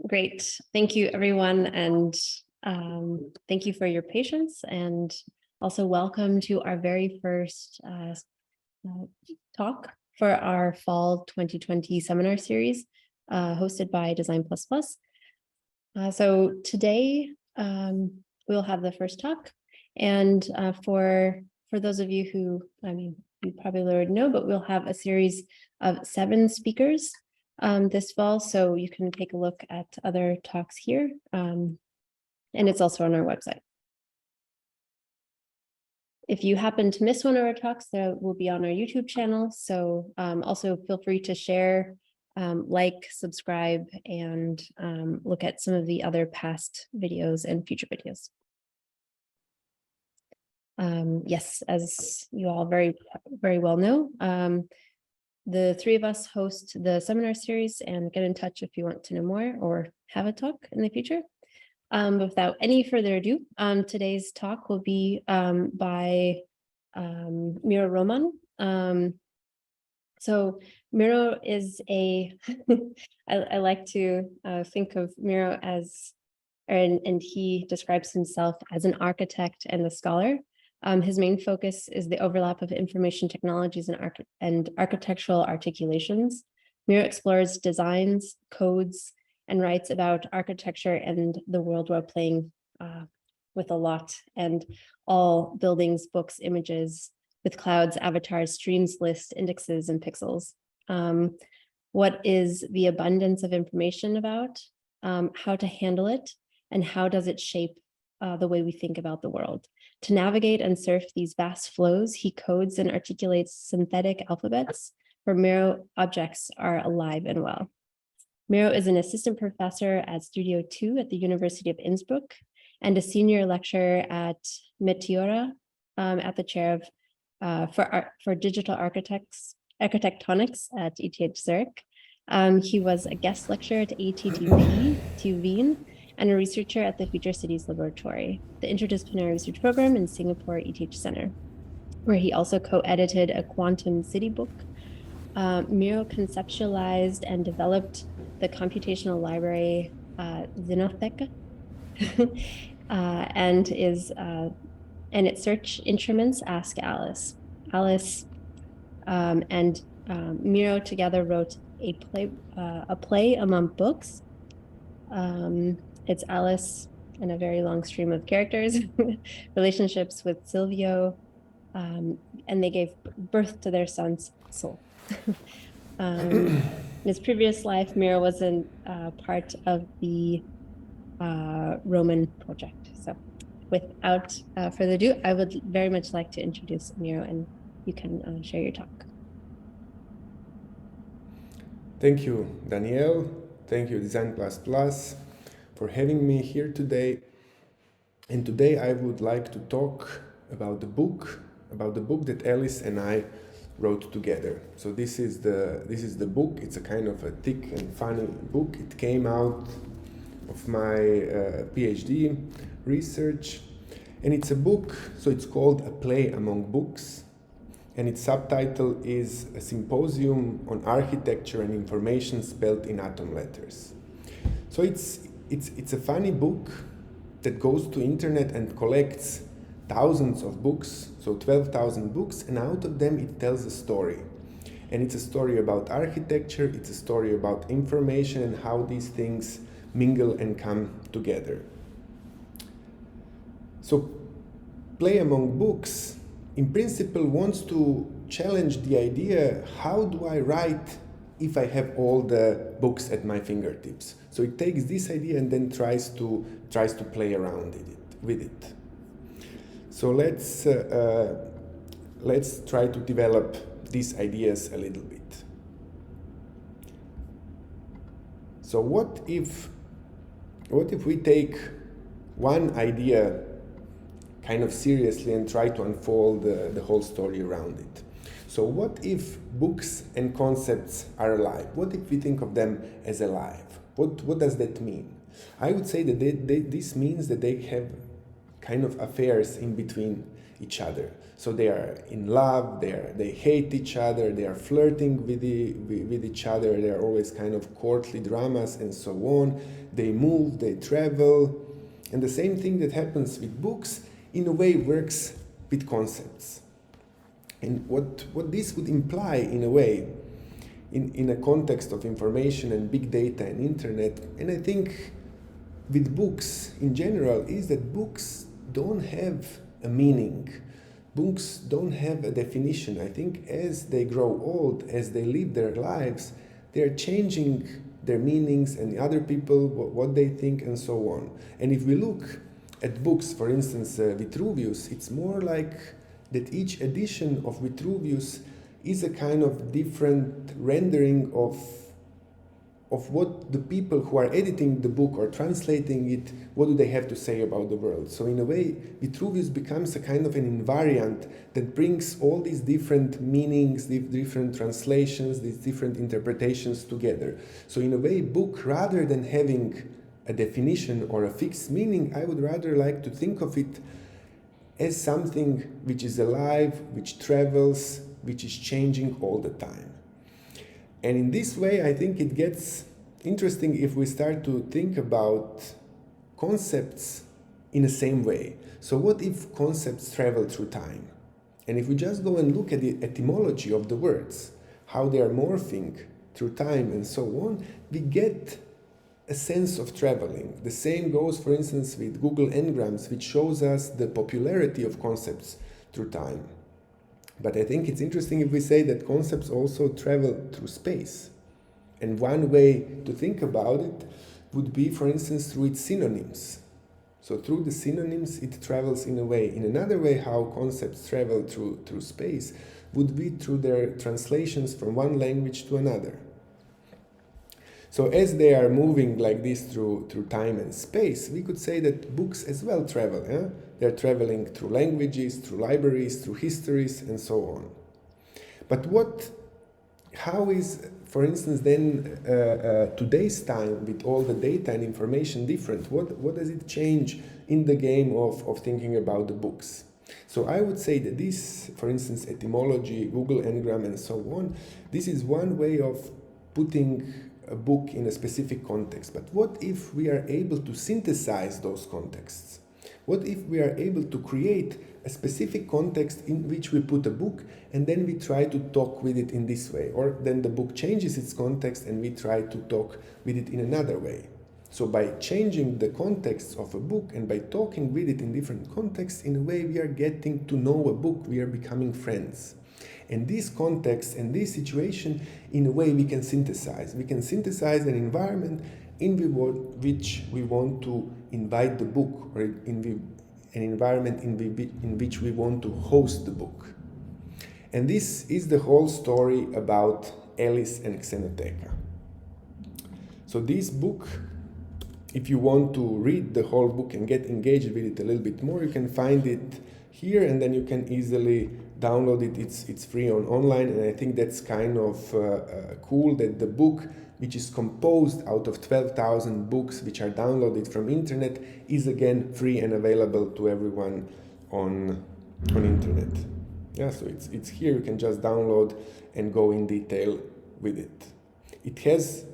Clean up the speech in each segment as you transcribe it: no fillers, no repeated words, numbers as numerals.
Great. Thank you, everyone. And thank you for your patience. And also welcome to our very first talk for our fall 2020 seminar series hosted by Design++. So today we'll have the first talk. And for those of you who, you probably already know, but we'll have a series of 7 speakers this fall, so you can take a look at other talks here, and it's also on our website. If you happen to miss one of our talks, that will be on our YouTube channel, so also feel free to share, like, subscribe, and look at some of the other past videos and future videos. Yes, as you all very well know, the 3 of us host the seminar series, and get in touch if you want to know more or have a talk in the future. But without any further ado, today's talk will be by Miro Roman. So Miro is a, I like to think of Miro as, and he describes himself as an architect and a scholar. His main focus is the overlap of information technologies and architectural articulations. Miro explores designs, codes, and writes about architecture and the world while playing with a lot, and all buildings, books, images, with clouds, avatars, streams, lists, indexes, and pixels. What is the abundance of information about, how to handle it, and how does it shape the way we think about the world? To navigate and surf these vast flows, he codes and articulates synthetic alphabets where Miro objects are alive and well. Miro is an assistant professor at Studio 2 at the University of Innsbruck and a senior lecturer at Meteora at the chair of for digital architectonics at ETH Zurich. He was a guest lecturer at ATTP TU Wien and a researcher at the Future Cities Laboratory, the interdisciplinary research program in Singapore ETH Center, where he also co-edited a quantum city book. Miro conceptualized and developed the computational library Xenotheka, and its search instruments Ask Alice. Alice and Miro together wrote a play among books. It's Alice and a very long stream of characters, relationships with Silvio, and they gave birth to their son's soul. In his previous life, Miro was part of the Roman project. So without further ado, I would very much like to introduce Miro, and you can share your talk. Thank you, Danielle. Thank you, Design++, for having me here today. And today I would like to talk about the book that Alice and I wrote together. So this is the book. It's a kind of a thick and funny book. It came out of my PhD research, and it's a book. So it's called A Play Among Books, and its subtitle is A Symposium on Architecture and Information Spelled in Atom Letters. So it's a funny book that goes to internet and collects thousands of books, so 12,000 books, and out of them it tells a story. And it's a story about architecture, it's a story about information and how these things mingle and come together. So Play Among Books, in principle, wants to challenge the idea, how do I write if I have all the books at my fingertips? So it takes this idea and then tries to play around with it. So let's try to develop these ideas a little bit. So what if we take one idea kind of seriously and try to unfold the whole story around it? So what if books and concepts are alive? What if we think of them as alive? What does that mean? I would say that this means that they have kind of affairs in between each other. So they are in love, they hate each other, they are flirting with each other, they are always kind of courtly dramas and so on. They move, they travel. And the same thing that happens with books, in a way, works with concepts. And what this would imply, in a way, in a context of information and big data and internet, and I think with books in general, is that books don't have a meaning. Books don't have a definition. I think as they grow old, as they live their lives, they're changing their meanings and other people, what they think and so on. And if we look at books, for instance, Vitruvius, it's more like that each edition of Vitruvius is a kind of different rendering of what the people who are editing the book or translating it, what do they have to say about the world. So in a way, Vitruvius becomes a kind of an invariant that brings all these different meanings, the different translations, these different interpretations together. So in a way, book, rather than having a definition or a fixed meaning, I would rather like to think of it as something which is alive, which travels, which is changing all the time. And in this way, I think it gets interesting if we start to think about concepts in the same way. So what if concepts travel through time? And if we just go and look at the etymology of the words, how they are morphing through time and so on, we get a sense of traveling. The same goes, for instance, with Google Ngrams, which shows us the popularity of concepts through time. But I think it's interesting if we say that concepts also travel through space. And one way to think about it would be, for instance, through its synonyms. So through the synonyms, it travels in a way. In another way, how concepts travel through space would be through their translations from one language to another. So as they are moving like this through time and space, we could say that books as well travel. Yeah? They're traveling through languages, through libraries, through histories, and so on. But how is, for instance, then today's time with all the data and information different? What does it change in the game of thinking about the books? So I would say that this, for instance, etymology, Google Ngram, and so on, this is one way of putting a book in a specific context. But what if we are able to synthesize those contexts? What if we are able to create a specific context in which we put a book and then we try to talk with it in this way? Or then the book changes its context and we try to talk with it in another way. So by changing the context of a book and by talking with it in different contexts, in a way we are getting to know a book, we are becoming friends. And this context and this situation, in a way we can synthesize. We can synthesize an environment in which we want to invite the book, or an environment in which we want to host the book. And this is the whole story about Alice and Xenotheka. So this book, if you want to read the whole book and get engaged with it a little bit more, you can find it here and then you can easily download it. It's free online, and I think that's kind of cool that the book, which is composed out of 12,000 books which are downloaded from internet, is again free and available to everyone on internet. Yeah, so it's here, you can just download and go in detail with it. It has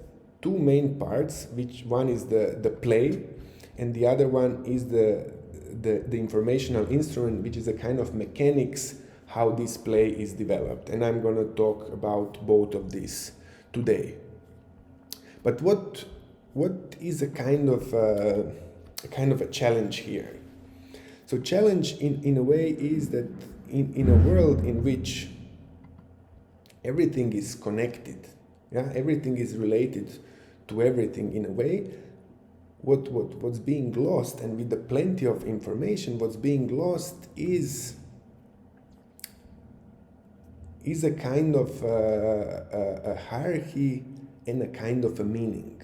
two main parts, which one is the play and the other one is the informational instrument, which is a kind of mechanics how this play is developed. And I'm going to talk about both of these today. But what is a kind of a challenge here? So challenge in a way is that in a world in which everything is connected, yeah, everything is related to everything in a way, what's being lost, and with the plenty of information, what's being lost is a kind of a hierarchy and a kind of a meaning.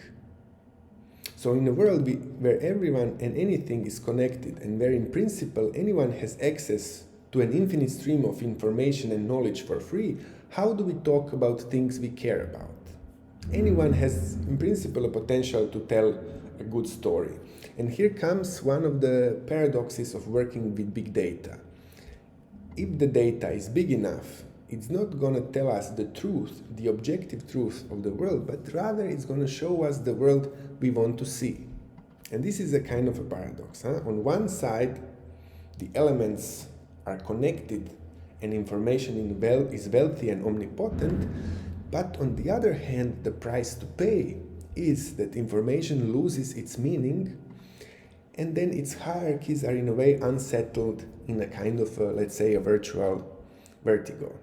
So in a world where everyone and anything is connected, and where in principle anyone has access to an infinite stream of information and knowledge for free, how do we talk about things we care about? Anyone has in principle a potential to tell a good story. And here comes one of the paradoxes of working with big data. If the data is big enough, it's not going to tell us the truth, the objective truth of the world, but rather it's going to show us the world we want to see. And this is a kind of a paradox. On one side, the elements are connected and information is wealthy and omnipotent, but on the other hand, the price to pay is that information loses its meaning, and then its hierarchies are in a way unsettled in a kind of, let's say, a virtual vertigo.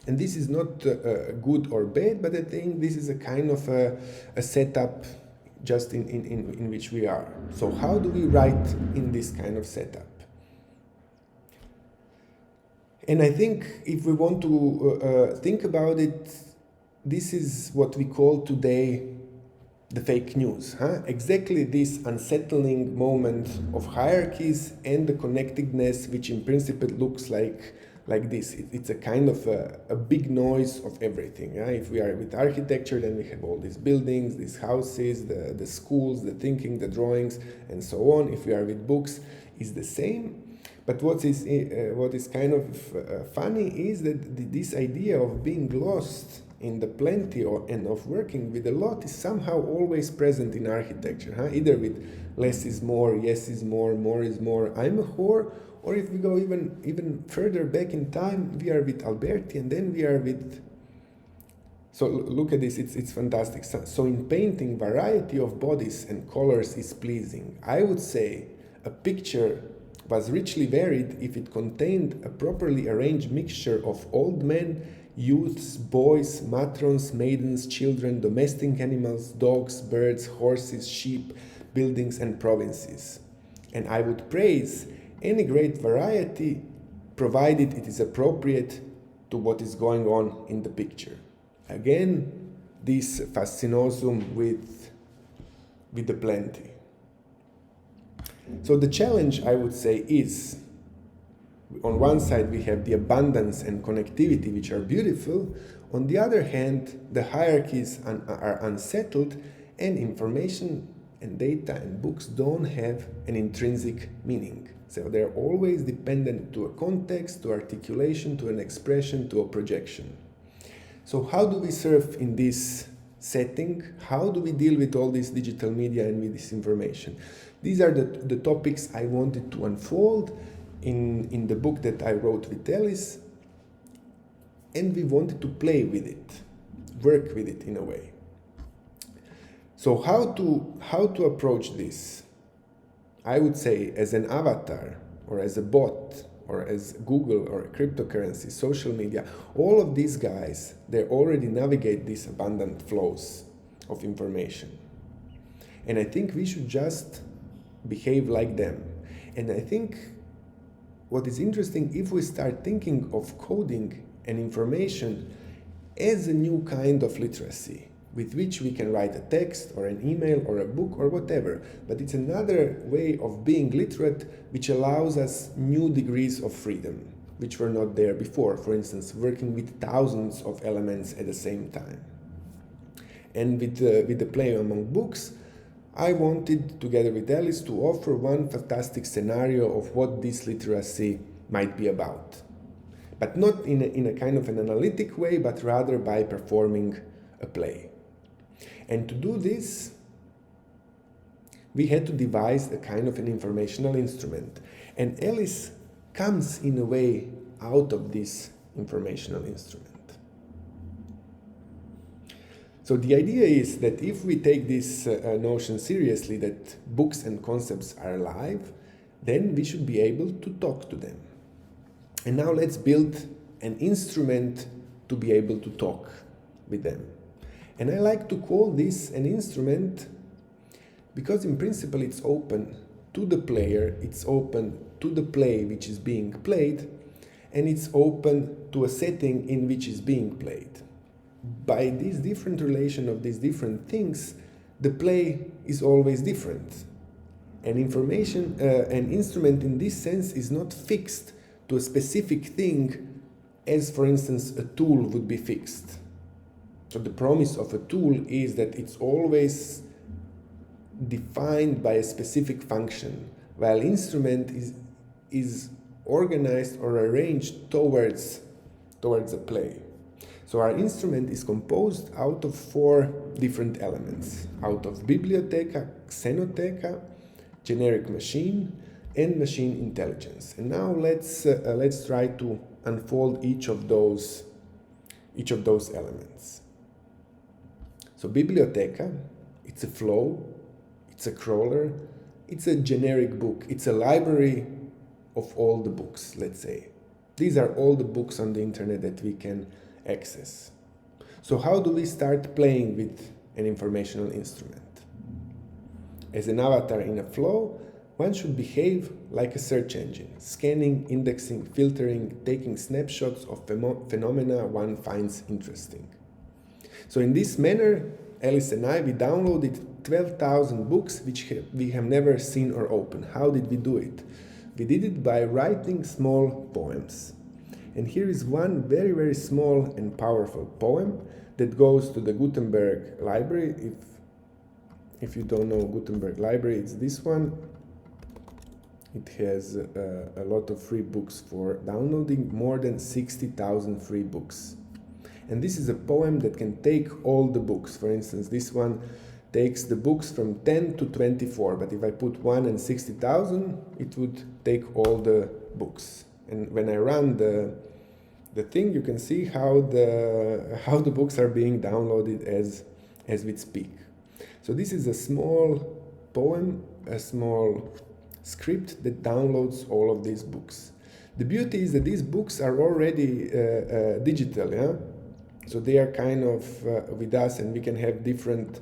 And this is not good or bad, but I think this is a kind of a setup just in which we are. So how do we write in this kind of setup? And I think if we want to think about it, this is what we call today the fake news. Exactly this unsettling moment of hierarchies and the connectedness, which in principle looks like this. It's a kind of a big noise of everything. If we are with architecture, then we have all these buildings, these houses, the schools, the thinking, the drawings, and so on. If we are with books, it's the same. But what is kind of funny is that this idea of being lost in the plenty and of working with a lot is somehow always present in architecture. Either with less is more, yes is more is more, I'm a whore, or if we go even further back in time, we are with Alberti, and then we are with... So look at this, it's fantastic. So in painting, variety of bodies and colors is pleasing. I would say a picture was richly varied if it contained a properly arranged mixture of old men, youths, boys, matrons, maidens, children, domestic animals, dogs, birds, horses, sheep, buildings, and provinces. And I would praise any great variety, provided it is appropriate to what is going on in the picture. Again, this fascinosum with the plenty. So the challenge, I would say, is on one side we have the abundance and connectivity, which are beautiful. On the other hand, the hierarchies are unsettled, and information and data and books don't have an intrinsic meaning. So they're always dependent to a context, to articulation, to an expression, to a projection. So how do we surf in this setting? How do we deal with all this digital media and with this information? These are the topics I wanted to unfold in the book that I wrote with Alice, and we wanted to play with it, work with it in a way. So how to approach this? I would say as an avatar, or as a bot, or as Google or cryptocurrency, social media, all of these guys, they already navigate these abundant flows of information. And I think we should just behave like them. And I think what is interesting, if we start thinking of coding and information as a new kind of literacy, with which we can write a text or an email or a book or whatever, but it's another way of being literate which allows us new degrees of freedom, which were not there before. For instance, working with thousands of elements at the same time. And with the play among books, I wanted, together with Alice, to offer one fantastic scenario of what this literacy might be about. But not in a kind of an analytic way, but rather by performing a play. And to do this, we had to devise a kind of an informational instrument. And Alice comes in a way out of this informational instrument. So the idea is that if we take this notion seriously, that books and concepts are alive, then we should be able to talk to them. And now let's build an instrument to be able to talk with them. And I like to call this an instrument because in principle it's open to the player, it's open to the play which is being played, and it's open to a setting in which is being played. By this different relation of these different things, the play is always different. And information, an instrument in this sense is not fixed to a specific thing as, for instance, a tool would be fixed. So the promise of a tool is that it's always defined by a specific function, while instrument is organized or arranged towards a play. So our instrument is composed out of 4 different elements, out of biblioteca, Xenotheka, generic machine, and machine intelligence. And now let's try to unfold each of those elements. So biblioteca, it's a flow, it's a crawler, it's a generic book, it's a library of all the books, let's say. These are all the books on the internet that we can access. So how do we start playing with an informational instrument? As an avatar in a flow, one should behave like a search engine, scanning, indexing, filtering, taking snapshots of phenomena one finds interesting. So in this manner, Alice and I, we downloaded 12,000 books which we have never seen or opened. How did we do it? We did it by writing small poems. And here is one very, very small and powerful poem that goes to the Gutenberg Library. If you don't know Gutenberg Library, it's this one. It has a lot of free books for downloading, more than 60,000 free books. And this is a poem that can take all the books. For instance, this one takes the books from 10 to 24, but if I put 1 and 60,000, it would take all the books. And when I run the thing, you can see how the books are being downloaded as we speak. So this is a small poem, a small script that downloads all of these books. The beauty is that these books are already digital, yeah? So they are kind of with us, and we can have different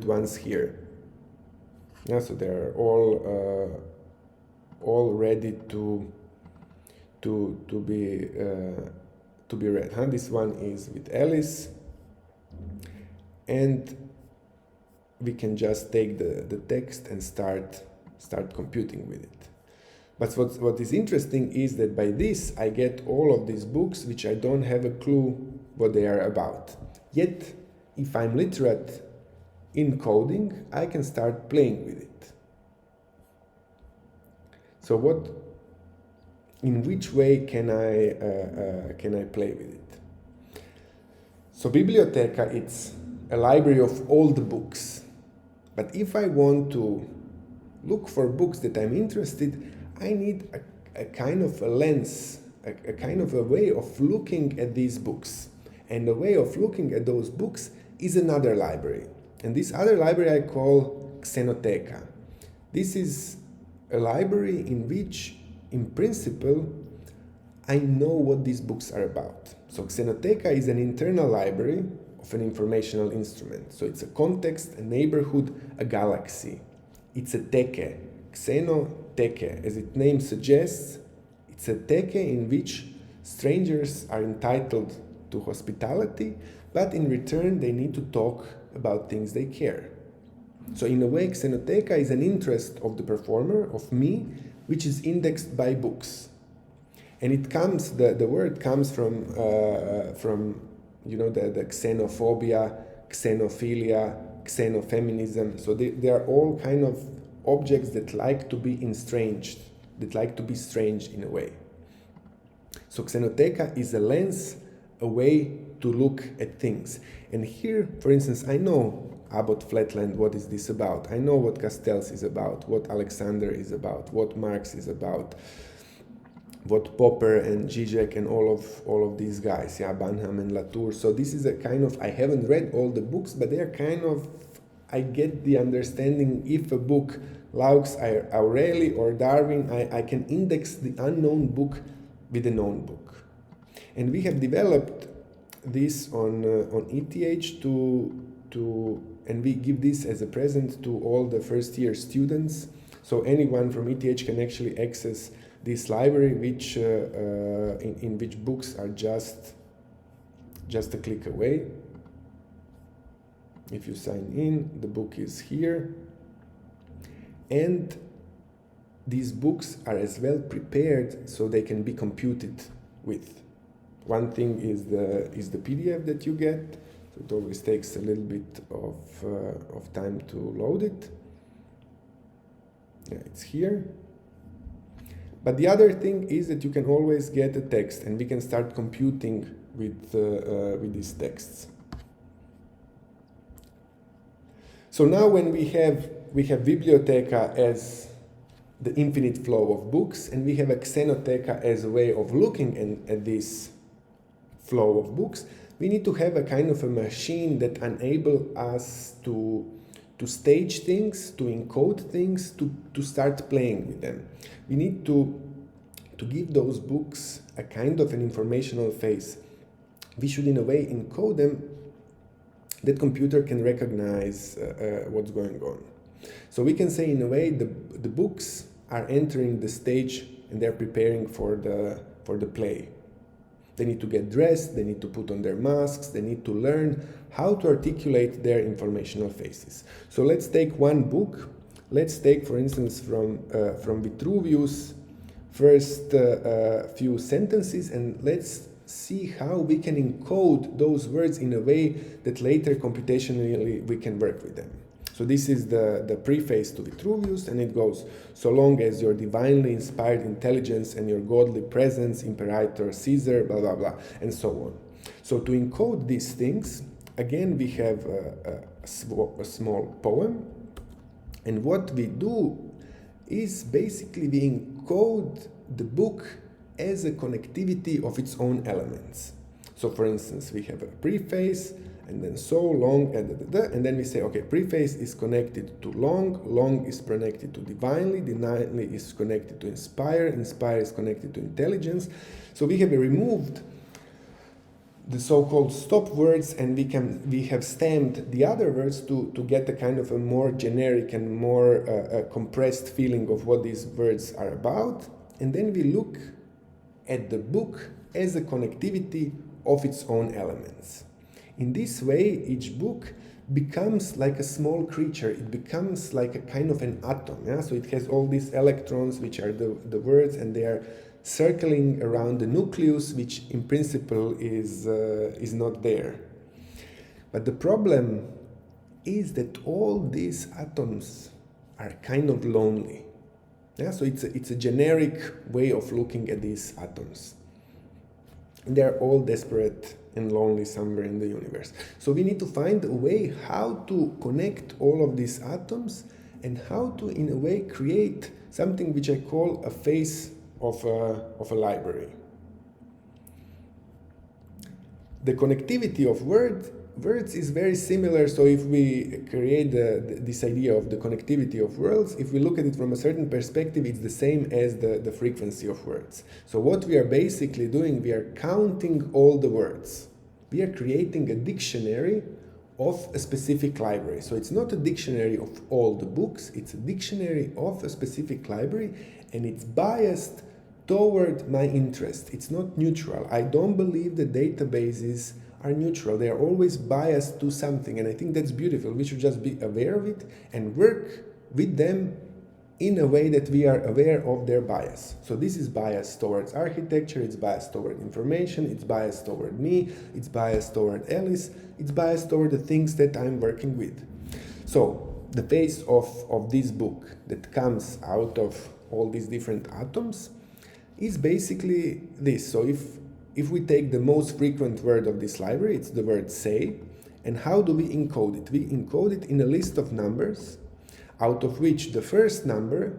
ones here. Yeah, so they are all ready to be read. Huh? This one is with Alice, and we can just take the text and start computing with it. But what is interesting is that by this I get all of these books which I don't have a clue what they are about. Yet, if I'm literate in coding, I can start playing with it. So in which way can I play with it? So Biblioteca, it's a library of all the books. But if I want to look for books that I'm interested, I need a kind of a lens, a kind of a way of looking at these books. And the way of looking at those books is another library. And this other library I call Cenoteca. This is a library in which, in principle, I know what these books are about. So Xenotheka is an internal library of an informational instrument. So it's a context, a neighborhood, a galaxy. It's a teke, Xenoteca. As its name suggests, it's a teke in which strangers are entitled to hospitality, but in return they need to talk about things they care. So in a way, Xenoteca is an interest of the performer, of me, which is indexed by books. And it comes, the word comes from the xenophobia, xenophilia, xenofeminism. So they are all kind of objects that like to be estranged, that like to be strange in a way. So Xenoteca is a lens, a way to look at things. And here, for instance, I know about Flatland, what is this about? I know what Castells is about, what Alexander is about, what Marx is about, what Popper and Zizek and all of these guys, yeah, Banham and Latour. So this is a kind of, I haven't read all the books, but they are kind of, I get the understanding if a book Laux, Aureli or Darwin, I can index the unknown book with a known book. And we have developed this on ETH and we give this as a present to all the first year students. So anyone from ETH can actually access this library, which in which books are just a click away. If you sign in, the book is here. And these books are as well prepared so they can be computed with. One thing is the PDF that you get. So it always takes a little bit of time to load it. Yeah, it's here. But the other thing is that you can always get a text, and we can start computing with these texts. So now when we have Biblioteca as the infinite flow of books, and we have a Xenoteca as a way of looking at this flow of books, we need to have a kind of a machine that enable us to stage things, to encode things, to start playing with them. We need to give those books a kind of an informational phase. We should in a way encode them that computer can recognize what's going on. So we can say in a way the books are entering the stage and they're preparing for the play. They need to get dressed, they need to put on their masks, they need to learn how to articulate their informational phases. So let's take one book. Let's take, for instance, from Vitruvius' first few sentences, and let's see how we can encode those words in a way that later computationally we can work with them. So this is the preface to Vitruvius, and it goes, so long as your divinely inspired intelligence and your godly presence, Imperator Caesar, blah, blah, blah, and so on. So to encode these things, again, we have a small poem, and what we do is basically we encode the book as a connectivity of its own elements. So for instance, we have a preface, and then so long, and then we say, okay, preface is connected to long is connected to divinely is connected to inspire is connected to intelligence. So we have removed the so-called stop words, and we have stamped the other words to get a kind of a more generic and more compressed feeling of what these words are about. And then we look at the book as a connectivity of its own elements. In this way, each book becomes like a small creature. It becomes like a kind of an atom. Yeah? So it has all these electrons, which are the words, and they are circling around the nucleus, which in principle is not there. But the problem is that all these atoms are kind of lonely. Yeah? So it's a generic way of looking at these atoms. And they're all desperate and lonely somewhere in the universe. So we need to find a way how to connect all of these atoms and how to, in a way, create something which I call a phase of a library. The connectivity of words is very similar. So if we create this idea of the connectivity of words, if we look at it from a certain perspective, it's the same as the frequency of words. So what we are basically doing, we are counting all the words. We are creating a dictionary of a specific library. So it's not a dictionary of all the books, it's a dictionary of a specific library, and it's biased toward my interest. It's not neutral. I don't believe the databases are neutral. They are always biased to something, and I think that's beautiful. We should just be aware of it and work with them in a way that we are aware of their bias. So this is bias towards architecture, it's biased toward information, it's biased toward me, it's biased toward Alice, it's biased toward the things that I'm working with. So the phase of this book that comes out of all these different atoms is basically this. So if we take the most frequent word of this library, it's the word say. And how do we encode it? We encode it in a list of numbers, out of which the first number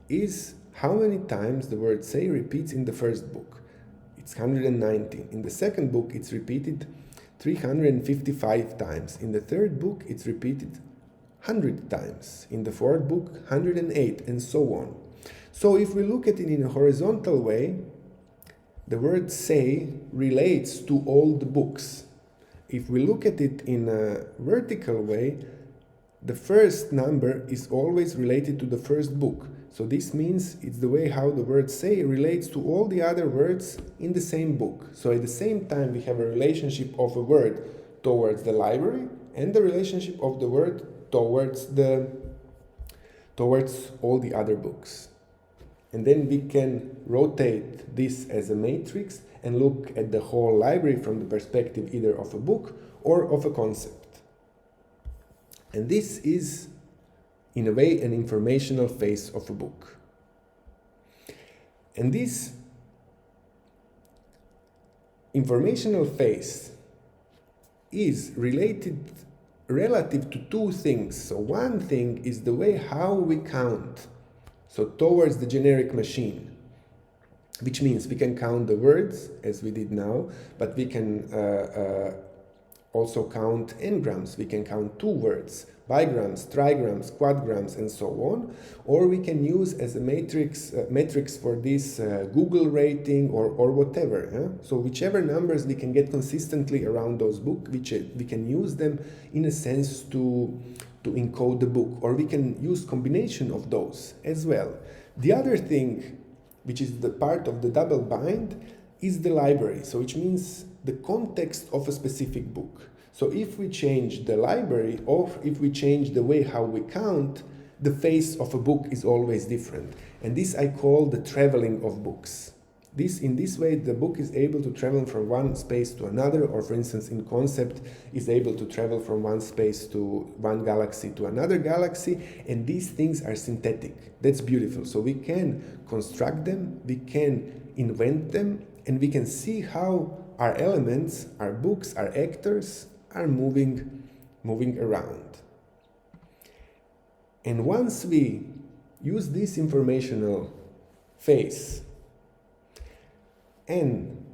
is how many times the word say repeats in the first book. It's 119. In the second book, it's repeated 355 times. In the third book, it's repeated 100 times. In the fourth book, 108, and so on. So if we look at it in a horizontal way, the word say relates to all the books. If we look at it in a vertical way, the first number is always related to the first book. So this means it's the way how the word say relates to all the other words in the same book. So at the same time, we have a relationship of a word towards the library and the relationship of the word towards all the other books. And then we can rotate this as a matrix and look at the whole library from the perspective either of a book or of a concept. And this is, in a way, an informational phase of a book. And this informational phase is relative to two things. So one thing is the way how we count, so towards the generic machine, which means we can count the words as we did now, but we can also count n-grams. We can count 2 words, bigrams, trigrams, quadgrams, and so on. Or we can use as a metrics for this Google rating or whatever. Yeah? So whichever numbers we can get consistently around those books, we can use them in a sense to encode the book, or we can use combination of those as well. The other thing, which is the part of the double bind, is the library, so which means the context of a specific book. So if we change the library, or if we change the way how we count, the face of a book is always different. And this I call the traveling of books. In this way, the book is able to travel from one space to another, or for instance, in concept, is able to travel from one space to one galaxy to another galaxy, and these things are synthetic. That's beautiful. So we can construct them, we can invent them, and we can see how our elements, our books, our actors are moving around. And once we use this informational phase and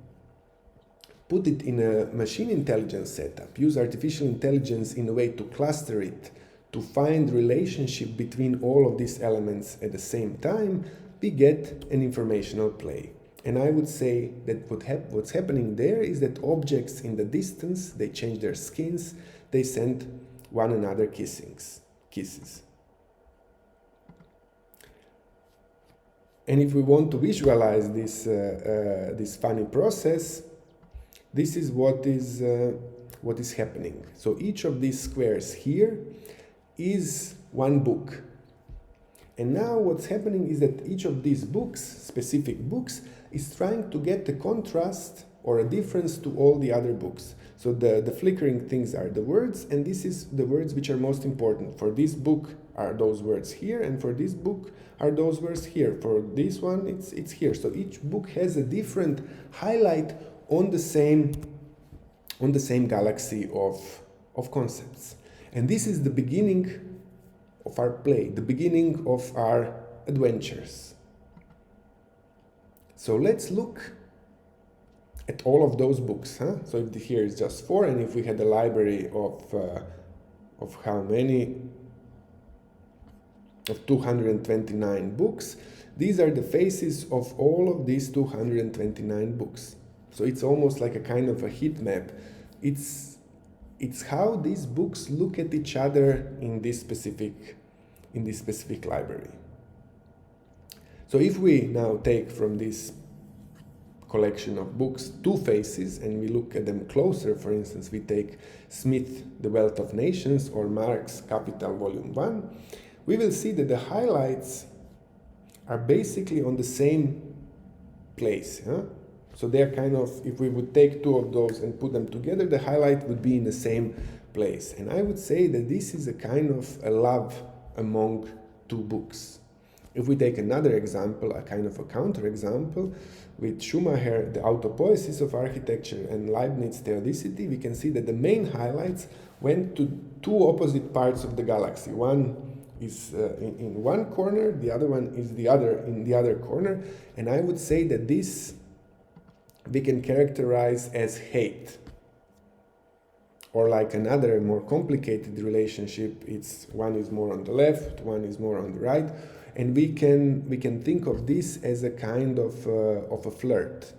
put it in a machine intelligence setup, use artificial intelligence in a way to cluster it, to find relationship between all of these elements at the same time, we get an informational play. And I would say that what's happening there is that objects in the distance, they change their skins, they send one another kisses. And if we want to visualize this funny process, this is what is happening. So each of these squares here is one book. And now what's happening is that each of these books, specific books, is trying to get a contrast or a difference to all the other books. So the flickering things are the words, and this is the words which are most important. For this book are those words here, and for this book are those words here. For this one, it's here. So each book has a different highlight on the same galaxy of concepts. And this is the beginning of our play, the beginning of our adventures. So let's look at all of those books. Huh? So if here is just 4, and if we had a library of how many? Of 229 books, these are the faces of all of these 229 books. So it's almost like a kind of a heat map. It's how these books look at each other in this specific library. So if we now take from this collection of books 2 faces and we look at them closer, for instance, we take Smith, The Wealth of Nations, or Marx, Capital, Volume 1, we will see that the highlights are basically on the same place. Huh? So they're kind of, if we would take 2 of those and put them together, the highlight would be in the same place. And I would say that this is a kind of a love among 2 books. If we take another example, a kind of a counterexample, with Schumacher, The Autopoiesis of Architecture, and Leibniz, Theodicity, we can see that the main highlights went to 2 opposite parts of the galaxy. One is in one corner, the other one is in the other corner, and I would say that this we can characterize as hate. Or like another more complicated relationship, one is more on the left, one is more on the right, and we can think of this as a kind of a flirt.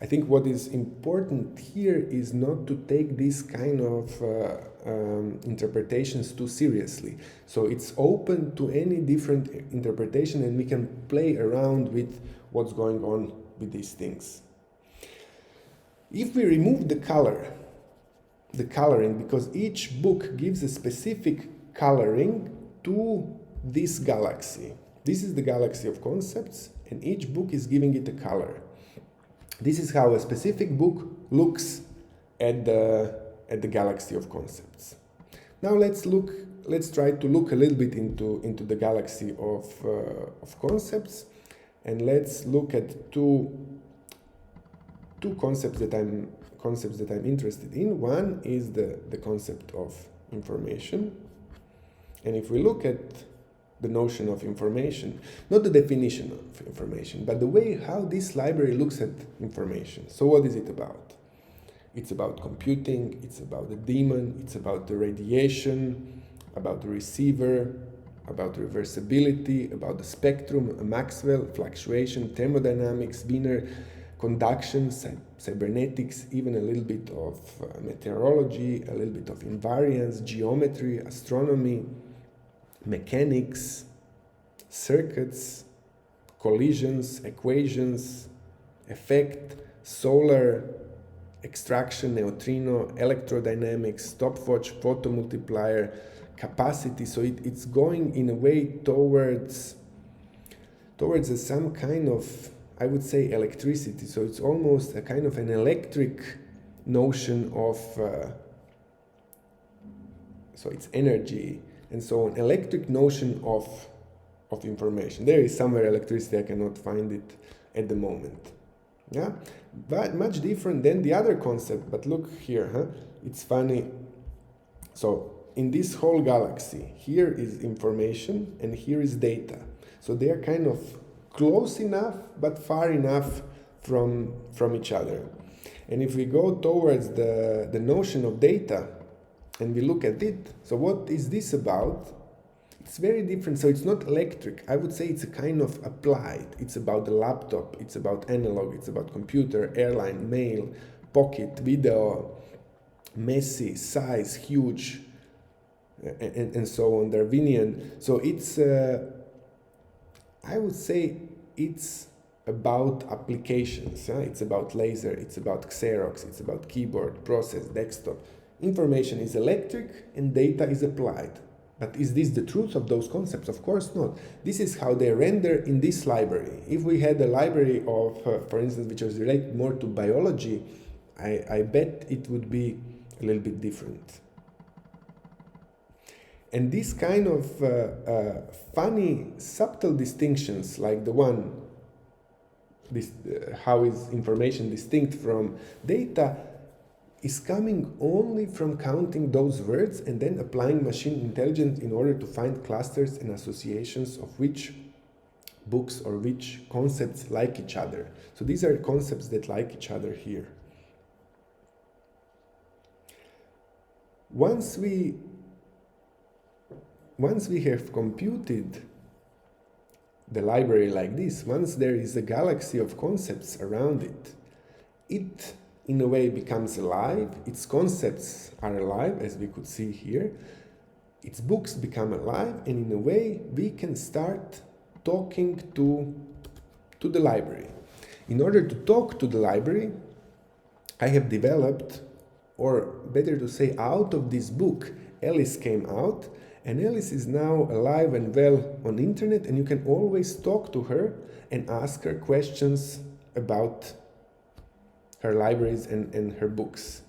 I think what is important here is not to take this kind of interpretations too seriously. So it's open to any different interpretation, and we can play around with what's going on with these things. If we remove the coloring, because each book gives a specific coloring to this galaxy. This is the galaxy of concepts, and each book is giving it a color. This is how a specific book looks at the at the galaxy of concepts. Now let's try to look a little bit into the galaxy of concepts, and let's look at two concepts that I'm interested in. One is the concept of information, and if we look at the notion of information, not the definition of information, but the way how this library looks at information. So what is it about? It's about computing, it's about the daemon, it's about the radiation, about the receiver, about reversibility, about the spectrum, Maxwell, fluctuation, thermodynamics, Wiener, conduction, cybernetics, even a little bit of meteorology, a little bit of invariance, geometry, astronomy, mechanics, circuits, collisions, equations, effect, solar, extraction, neutrino, electrodynamics, stopwatch, photomultiplier, capacity. So it's going in a way towards some kind of, I would say, electricity. So it's almost a kind of an electric notion of, so it's energy and so on, electric notion of information. There is somewhere electricity, I cannot find it at the moment. Yeah, but much different than the other concept. But look here, huh? It's funny. So in this whole galaxy, here is information and here is data. So they are kind of close enough but far enough from each other. And if we go towards the notion of data and we look at it, so what is this about? It's very different. So it's not electric. I would say it's a kind of applied. It's about the laptop, it's about analog, it's about computer, airline, mail, pocket, video, messy, size, huge, and so on, Darwinian. So it's, I would say it's about applications. It's about laser, it's about Xerox, it's about keyboard, process, desktop. Information is electric and data is applied. But is this the truth of those concepts? Of course not. This is how they render in this library. If we had a library of, for instance, which was related more to biology, I bet it would be a little bit different. And this kind of funny, subtle distinctions, like the one, how is information distinct from data, is coming only from counting those words and then applying machine intelligence in order to find clusters and associations of which books or which concepts like each other. So these are concepts that like each other here. Once we have computed the library like this, once there is a galaxy of concepts around it, it in a way becomes alive, its concepts are alive, as we could see here, its books become alive, and in a way we can start talking to the library. In order to talk to the library, I have developed, or better to say, out of this book, Alice came out, and Alice is now alive and well on the internet, and you can always talk to her and ask her questions about her libraries and her books.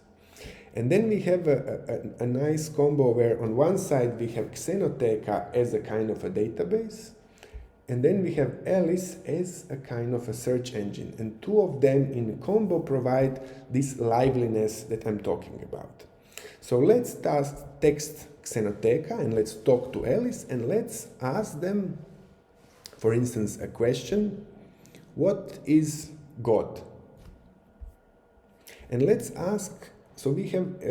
And then we have a nice combo where on one side we have Xenotheka as a kind of a database, and then we have Alice as a kind of a search engine, and two of them in combo provide this liveliness that I'm talking about. So let's text Cenoteca and let's talk to Alice and let's ask them, for instance, a question: what is God? And let's ask, so we have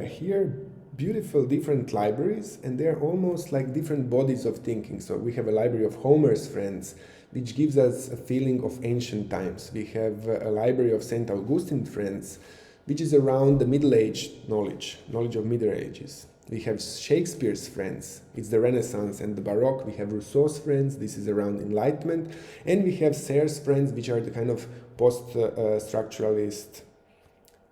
here beautiful different libraries, and they're almost like different bodies of thinking. So we have a library of Homer's friends, which gives us a feeling of ancient times. We have a library of St. Augustine's friends, which is around the Middle Age knowledge of Middle Ages. We have Shakespeare's friends, it's the Renaissance and the Baroque. We have Rousseau's friends, this is around Enlightenment. And we have Serre's friends, which are the kind of post-structuralist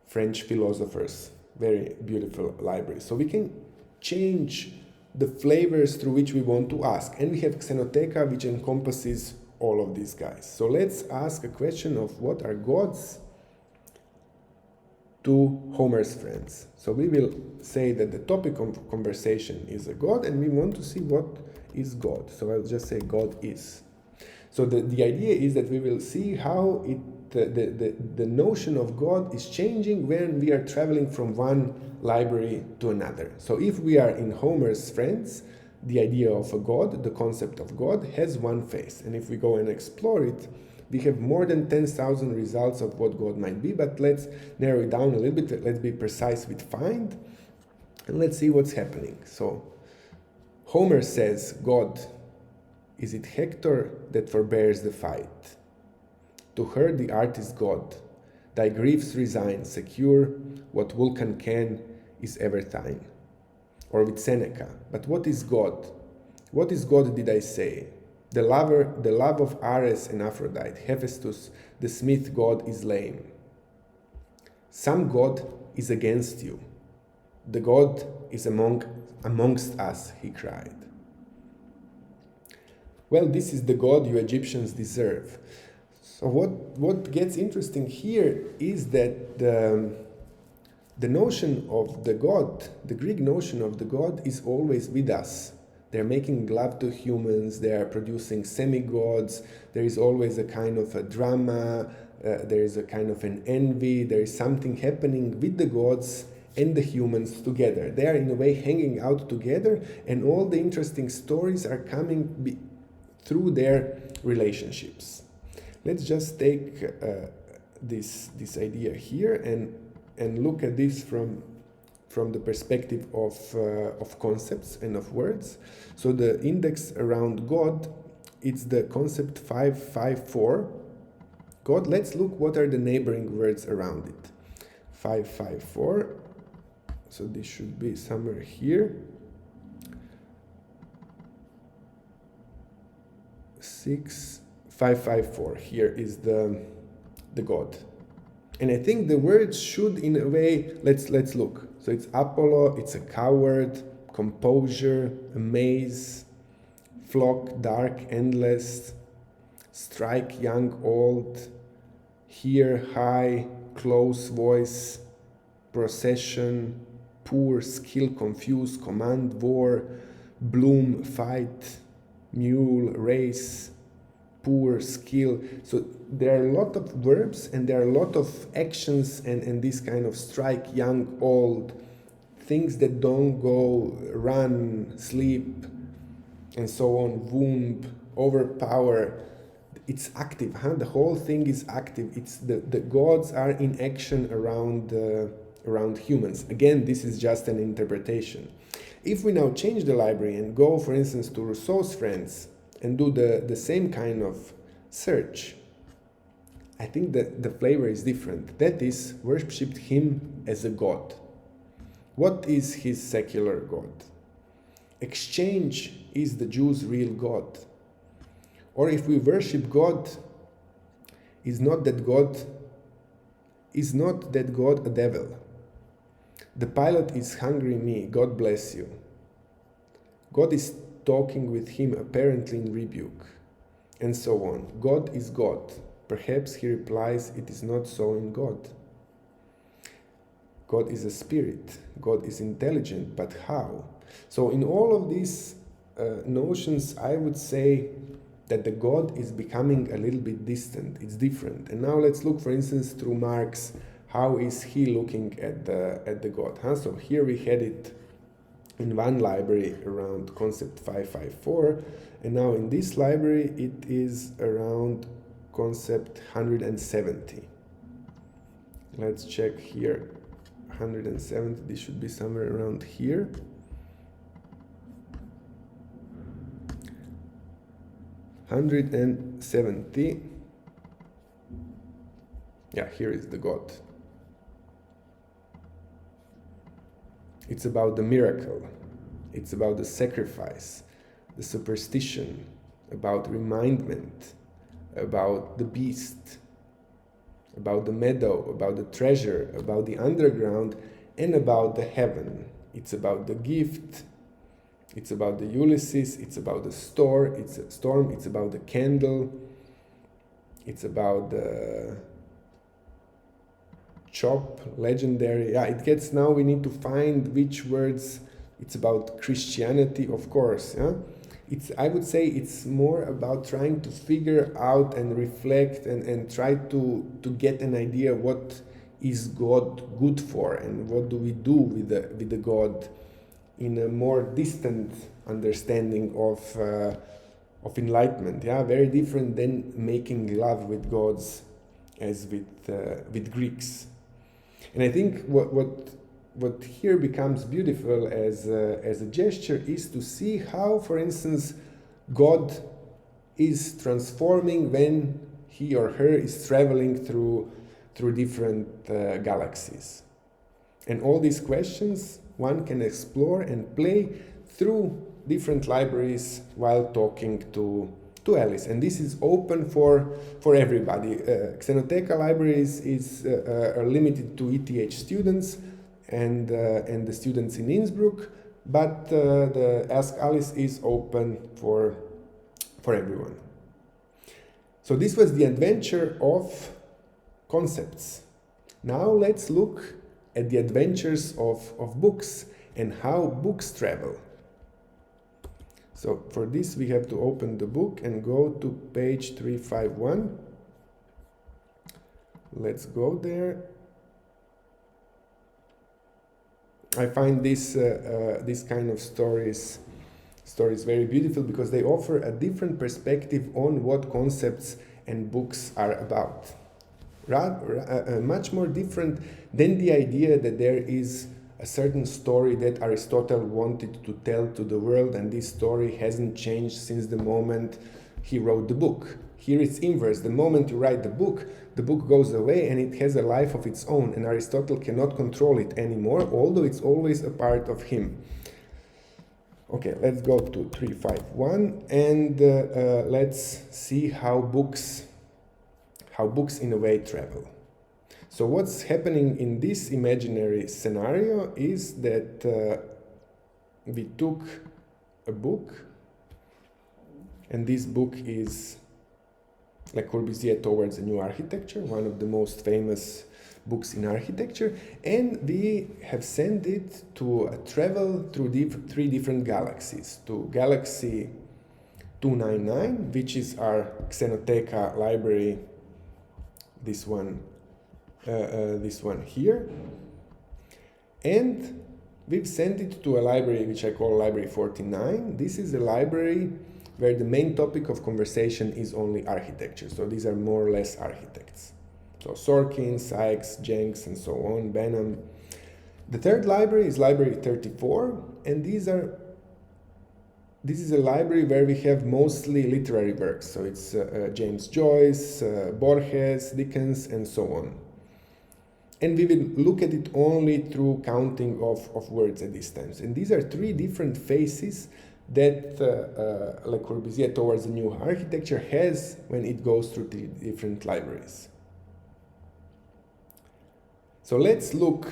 French philosophers. Very beautiful library. So we can change the flavors through which we want to ask. And we have Cenoteca, which encompasses all of these guys. So let's ask a question of what are God's to Homer's friends. So we will say that the topic of conversation is a God, and we want to see what is God. So I'll just say God is. So the idea is that we will see how the notion of God is changing when we are traveling from one library to another. So if we are in Homer's friends, the idea of a God, the concept of God, has one face. And if we go and explore it, we have more than 10,000 results of what God might be, but let's narrow it down a little bit. Let's be precise with find, and let's see what's happening. So Homer says, God, is it Hector that forbears the fight? To her the art is God. Thy griefs resign, secure, what Vulcan can is ever thine. Or with Seneca, but what is God? What is God, did I say? The love of Ares and Aphrodite, Hephaestus, the smith god, is lame. Some God is against you. The God is amongst us, he cried. Well, this is the God you Egyptians deserve. So what gets interesting here is that the notion of the God, the Greek notion of the God, is always with us. They're making love to humans, they are producing semi-gods, there is always a kind of a drama, there is a kind of an envy, there is something happening with the gods and the humans together. They are in a way hanging out together, and all the interesting stories are coming through their relationships. Let's just take this idea here and look at this from the perspective of concepts and of words. So the index around God, it's the concept 554. God, let's look what are the neighboring words around it. 554, so this should be somewhere here. 554, here is the God. And I think the words should, in a way, let's look. So it's Apollo, it's a coward, composure, amaze, flock, dark, endless, strike, young, old, hear, high, close, voice, procession, poor, skill, confuse, command, war, bloom, fight, mule, race, poor, skill. So there are a lot of verbs and there are a lot of actions and this kind of strike, young, old, things that don't go, run, sleep, and so on, wound, overpower. It's active, huh? The whole thing is active. It's the gods are in action around humans. Again, this is just an interpretation. If we now change the library and go, for instance, to Rousseau's friends and do the same kind of search, I think that the flavor is different. That is, worshipped him as a god. What is his secular god? Exchange is the Jews' real god. Or if we worship God, is not that God a devil? The pilot is hungry me, God bless you. God is talking with him apparently in rebuke, and so on. God is God. Perhaps he replies, it is not so in God. God is a spirit. God is intelligent, but how? So in all of these notions, I would say that the God is becoming a little bit distant. It's different. And now let's look, for instance, through Marx. How is he looking at the God? Huh? So here we had it in one library around concept 554, and now in this library it is around concept 170. Let's check here. 170, this should be somewhere around here. $170. Yeah, here is the God. It's about the miracle. It's about the sacrifice, the superstition, about remindment, about the beast, about the meadow, about the treasure, about the underground, and about the heaven. It's about the gift. It's about the Ulysses, it's about the storm, it's about the candle, it's about the chop, legendary. Yeah, it gets now we need to find which words. It's about Christianity, of course. Yeah, I would say it's more about trying to figure out and reflect and try to get an idea what is God good for and what do we do with the God in a more distant understanding of enlightenment. Yeah, very different than making love with gods as with Greeks. And I think what here becomes beautiful as a gesture is to see how, for instance, God is transforming when he or her is traveling through different galaxies. And all these questions one can explore and play through different libraries while talking to Alice. And this is open for everybody. Xenotheka libraries are limited to ETH students and the students in Innsbruck, but the Ask Alice is open for everyone. So this was the adventure of concepts. Now let's look at the adventures of books and how books travel. So for this we have to open the book and go to page 351. Let's go there. I find this kind of stories very beautiful because they offer a different perspective on what concepts and books are about. Much more different than the idea that there is a certain story that Aristotle wanted to tell to the world and this story hasn't changed since the moment he wrote the book. Here it's inverse. The moment you write the book goes away and it has a life of its own and Aristotle cannot control it anymore, although it's always a part of him. Okay, let's go to 351 and let's see how books in a way travel. So what's happening in this imaginary scenario is that we took a book, and this book is Le Corbusier Towards a New Architecture, one of the most famous books in architecture, and we have sent it to travel through three different galaxies, to Galaxy 299, which is our Xenotheka library, this one here, and we've sent it to a library which I call Library 49. This is a library where the main topic of conversation is only architecture, so these are more or less architects. So Sorkin, Sykes, Jenks, and so on, Benham. The third library is Library 34, and this is a library where we have mostly literary works, so it's James Joyce, Borges, Dickens, and so on. And we will look at it only through counting of words at these times. And these are three different phases that Le Corbusier Towards a New Architecture has when it goes through three different libraries. So let's look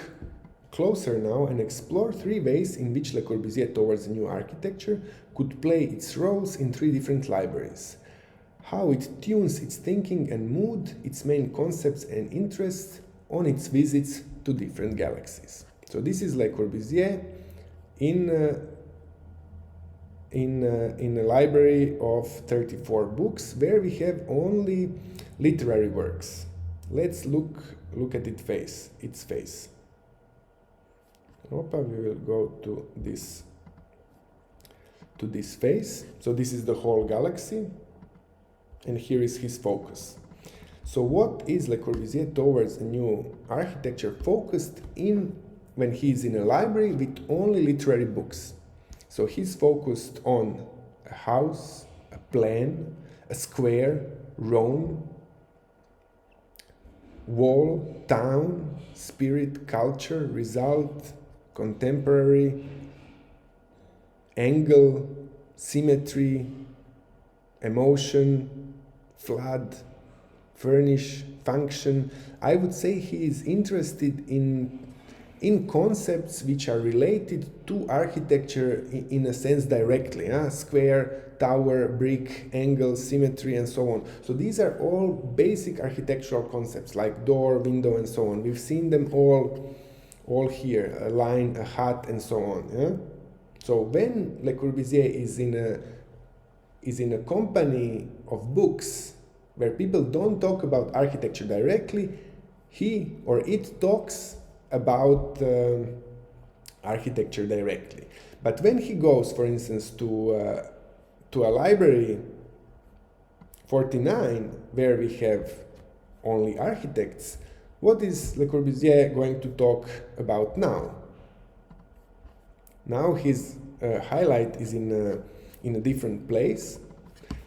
closer now and explore three ways in which Le Corbusier Towards a New Architecture could play its roles in three different libraries. How it tunes its thinking and mood, its main concepts and interests on its visits to different galaxies. So this is Le Corbusier in a library of 34 books where we have only literary works. Let's look at its face. Opa, we will go to this face. So this is the whole galaxy, and here is his focus. So what is Le Corbusier Towards a New Architecture focused in when he's in a library with only literary books? So he's focused on a house, a plan, a square, Rome, wall, town, spirit, culture, result, contemporary, angle, symmetry, emotion, flood, furnish, function. I would say he is interested in in concepts which are related to architecture in a sense directly, square, tower, brick, angle, symmetry, and so on. So these are all basic architectural concepts like door, window, and so on. We've seen them all here, a line, a hut, and so on. Yeah? So when Le Corbusier is in a company of books where people don't talk about architecture directly, he or it talks about architecture directly. But when he goes, for instance, to a library 49, where we have only architects, what is Le Corbusier going to talk about now? Now his highlight is in a different place,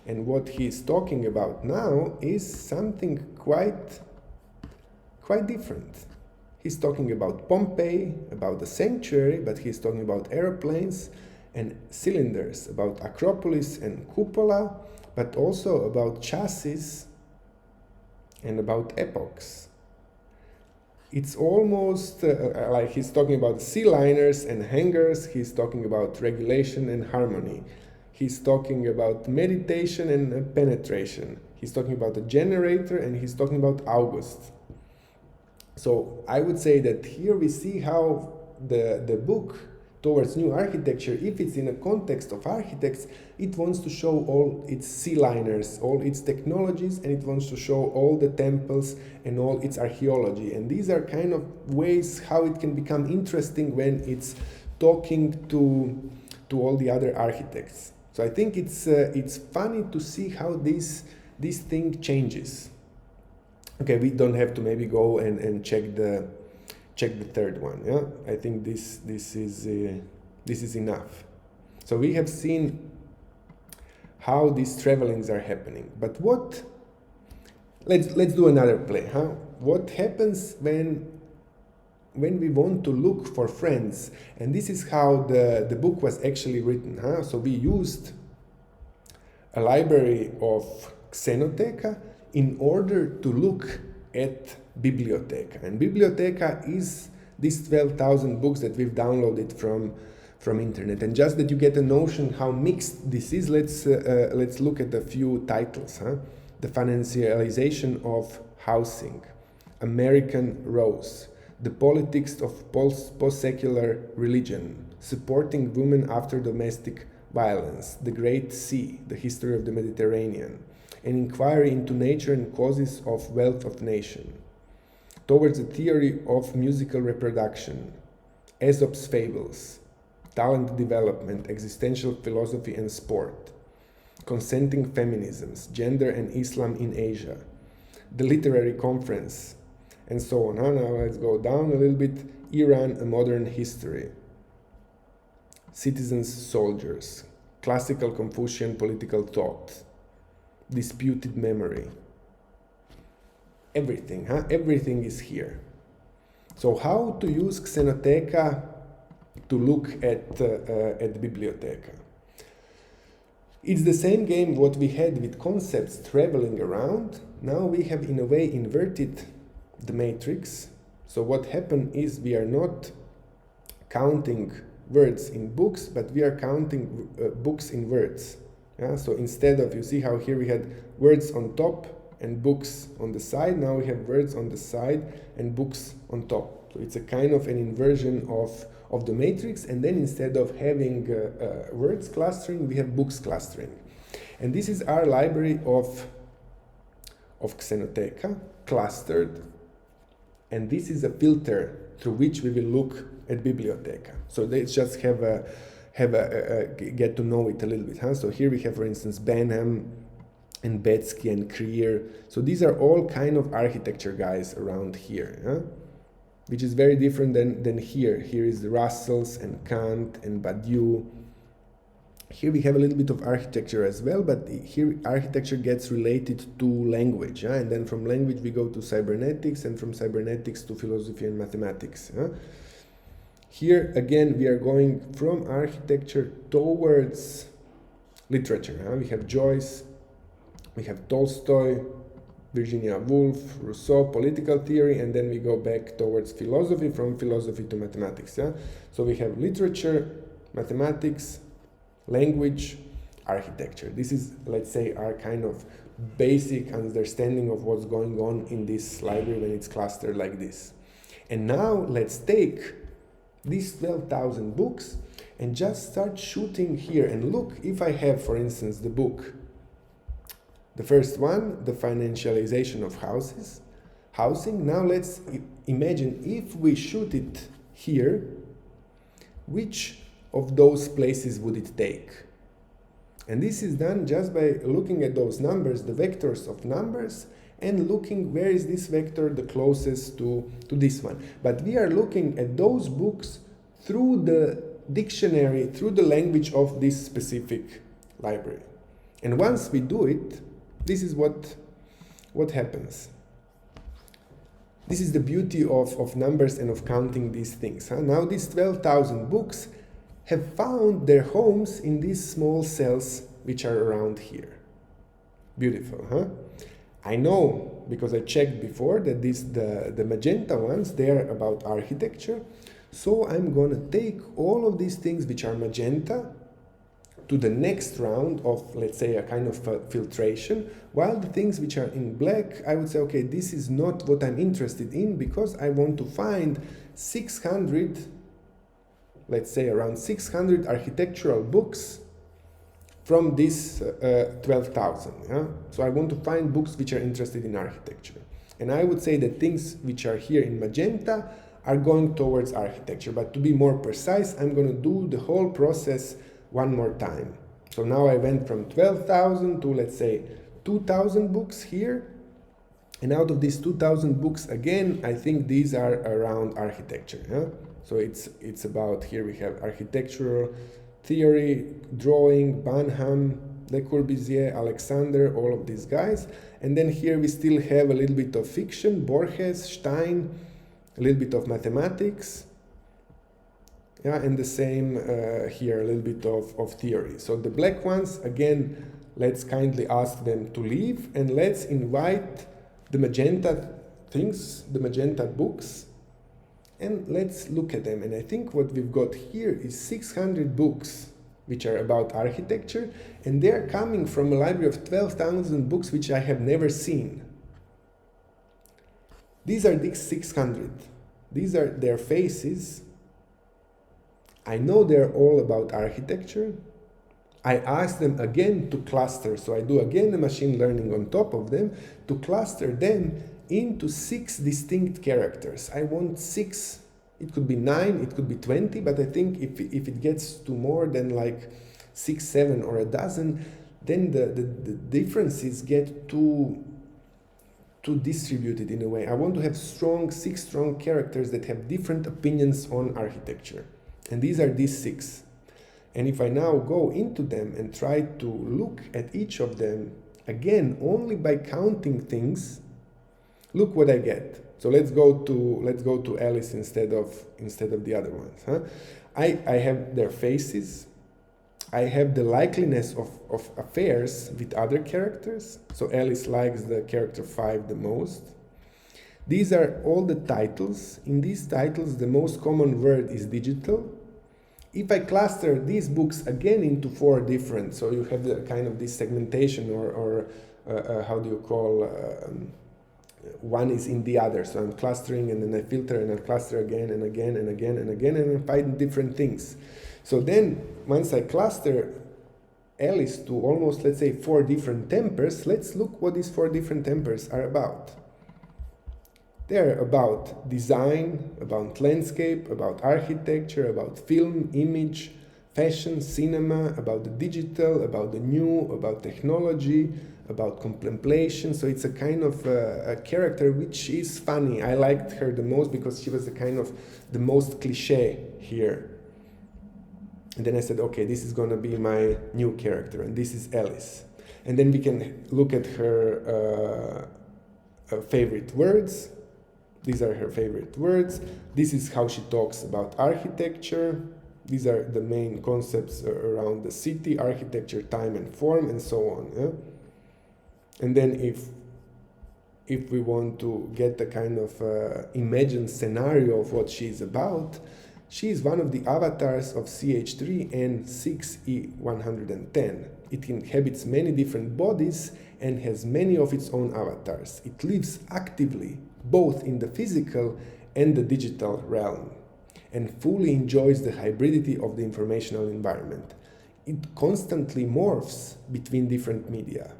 and what he's talking about now is something quite different. He's talking about Pompeii, about the sanctuary, but he's talking about airplanes and cylinders, about Acropolis and cupola, but also about chassis and about epochs. It's almost like he's talking about sea liners and hangars, he's talking about regulation and harmony. He's talking about meditation and penetration. He's talking about the generator, and he's talking about August. So I would say that here we see how the book towards new architecture, if it's in a context of architects, it wants to show all its sea liners, all its technologies, and it wants to show all the temples and all its archaeology. And these are kind of ways how it can become interesting when it's talking to all the other architects. So I think it's funny to see how this thing changes. Okay, we don't have to maybe go and check the third one. Yeah, I think this is enough. So we have seen how these travelings are happening. But what? Let's do another play. Huh? What happens when we want to look for friends? And this is how the book was actually written. Huh? So we used a library of Cenoteca in order to look at Biblioteca. And Biblioteca is these 12,000 books that we've downloaded from internet. And just that you get a notion how mixed this is, let's look at a few titles. Huh? The Financialization of Housing, American Rose, The Politics of Post-Secular Religion, Supporting Women After Domestic Violence, The Great Sea, The History of the Mediterranean, An Inquiry into Nature and Causes of Wealth of Nation, Towards the Theory of Musical Reproduction, Aesop's Fables, Talent Development, Existential Philosophy and Sport, Consenting Feminisms, Gender and Islam in Asia, The Literary Conference, and so on. Now let's go down a little bit. Iran, A Modern History, Citizens, Soldiers, Classical Confucian Political Thought, Disputed Memory. Everything, huh? Everything is here. So how to use Xenoteca to look at Biblioteca? It's the same game what we had with concepts traveling around. Now we have in a way inverted the matrix. So what happened is we are not counting words in books, but we are counting books in words. Yeah? So instead of, you see how here we had words on top and books on the side, now we have words on the side and books on top. So it's a kind of an inversion of the matrix, and then instead of having words clustering, we have books clustering. And this is our library of Xenoteca, clustered, and this is a filter through which we will look at Biblioteca. So let's just have a get to know it a little bit. Huh? So here we have, for instance, Benham and Betsky and Krier. So these are all kind of architecture guys around here, huh? Which is very different than here. Here is the Russells and Kant and Badiou. Here we have a little bit of architecture as well, but here architecture gets related to language, and then from language we go to cybernetics, and from cybernetics to philosophy and mathematics. Here again we are going from architecture towards literature. We have Joyce, we have Tolstoy, Virginia Woolf, Rousseau, political theory, and then we go back towards philosophy, from philosophy to mathematics. Yeah? So we have literature, mathematics, language, architecture. This is, let's say, our kind of basic understanding of what's going on in this library when it's clustered like this. And now let's take these 12,000 books and just start shooting here and look if I have, for instance, the book. The first one, the financialization of housing. Now let's imagine if we shoot it here, which of those places would it take? And this is done just by looking at those numbers, the vectors of numbers, and looking where is this vector the closest to this one. But we are looking at those books through the dictionary, through the language of this specific library. And once we do it, this is what happens. This is the beauty of numbers and of counting these things. Huh? Now these 12,000 books have found their homes in these small cells which are around here. Beautiful, huh? I know, because I checked before, that the magenta ones, they are about architecture. So I'm going to take all of these things which are magenta to the next round of, let's say, a kind of filtration, while the things which are in black, I would say, okay, this is not what I'm interested in, because I want to find 600, let's say around 600 architectural books from this 12,000. Yeah? So I want to find books which are interested in architecture. And I would say that things which are here in magenta are going towards architecture. But to be more precise, I'm going to do the whole process one more time. So now I went from 12,000 to, let's say, 2,000 books here. And out of these 2,000 books, again, I think these are around architecture. Yeah? So it's about, here we have architectural theory, drawing, Banham, Le Corbusier, Alexander, all of these guys. And then here we still have a little bit of fiction, Borges, Stein, a little bit of mathematics. Yeah, and the same here, a little bit of theory. So the black ones, again, let's kindly ask them to leave, and let's invite the magenta things, the magenta books, and let's look at them. And I think what we've got here is 600 books which are about architecture, and they're coming from a library of 12,000 books which I have never seen. These are these 600. These are their faces. I know they're all about architecture. I ask them again to cluster, so I do again the machine learning on top of them, to cluster them into 6 distinct characters. I want 6, it could be 9, it could be 20, but I think if it gets to more than like 6, 7, or a dozen, then the differences get too distributed in a way. I want to have 6 strong characters that have different opinions on architecture. And these are these 6. And if I now go into them and try to look at each of them, again, only by counting things, look what I get. So let's go to Alice instead of the other ones. Huh? I have their faces. I have the likeliness of affairs with other characters. So Alice likes the character 5 the most. These are all the titles. In these titles, the most common word is digital. If I cluster these books again into 4 different, so you have the kind of this segmentation, or how do you call, one is in the other. So I'm clustering, and then I filter, and I cluster again and again and again and again, and I find different things. So then, once I cluster Alice to almost, let's say, 4 different tempers, let's look what these 4 different tempers are about. They're about design, about landscape, about architecture, about film, image, fashion, cinema, about the digital, about the new, about technology, about contemplation. So it's a kind of a character which is funny. I liked her the most because she was the kind of the most cliche here. And then I said, okay, this is going to be my new character, and this is Alice. And then we can look at her favorite words. These are her favorite words. This is how she talks about architecture. These are the main concepts around the city, architecture, time and form, and so on. Yeah? And then if if we want to get a kind of imagined scenario of what she's about, she is one of the avatars of CH3 and 6E110. It inhabits many different bodies and has many of its own avatars. It lives actively both in the physical and the digital realm and fully enjoys the hybridity of the informational environment. It constantly morphs between different media.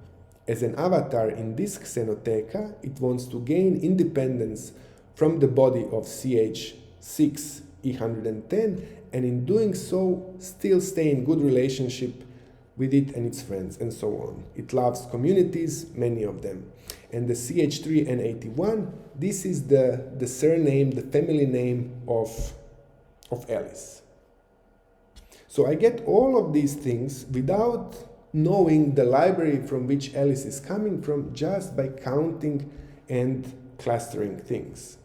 As an avatar in this Cenoteca, it wants to gain independence from the body of CH6E110, and in doing so, still stay in good relationship with it and its friends, and so on. It loves communities, many of them. And the CH3 and 81, this is the surname, the family name of Alice. So I get all of these things without knowing the library from which Alice is coming from, just by counting and clustering things.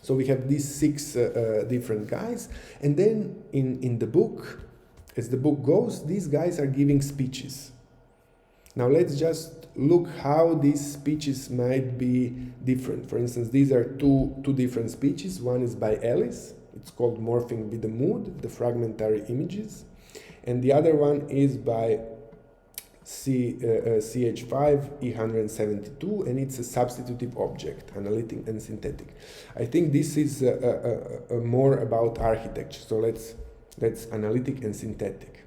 So we have these 6 different guys, and then in the book, as the book goes, these guys are giving speeches. Now let's just look how these speeches might be different. For instance, these are two different speeches. One is by Alice. It's called Morphing with the Mood, the Fragmentary Images. And the other one is by CH5E172, and it's a substitutive object, analytic and synthetic. I think this is more about architecture. So let's analytic and synthetic.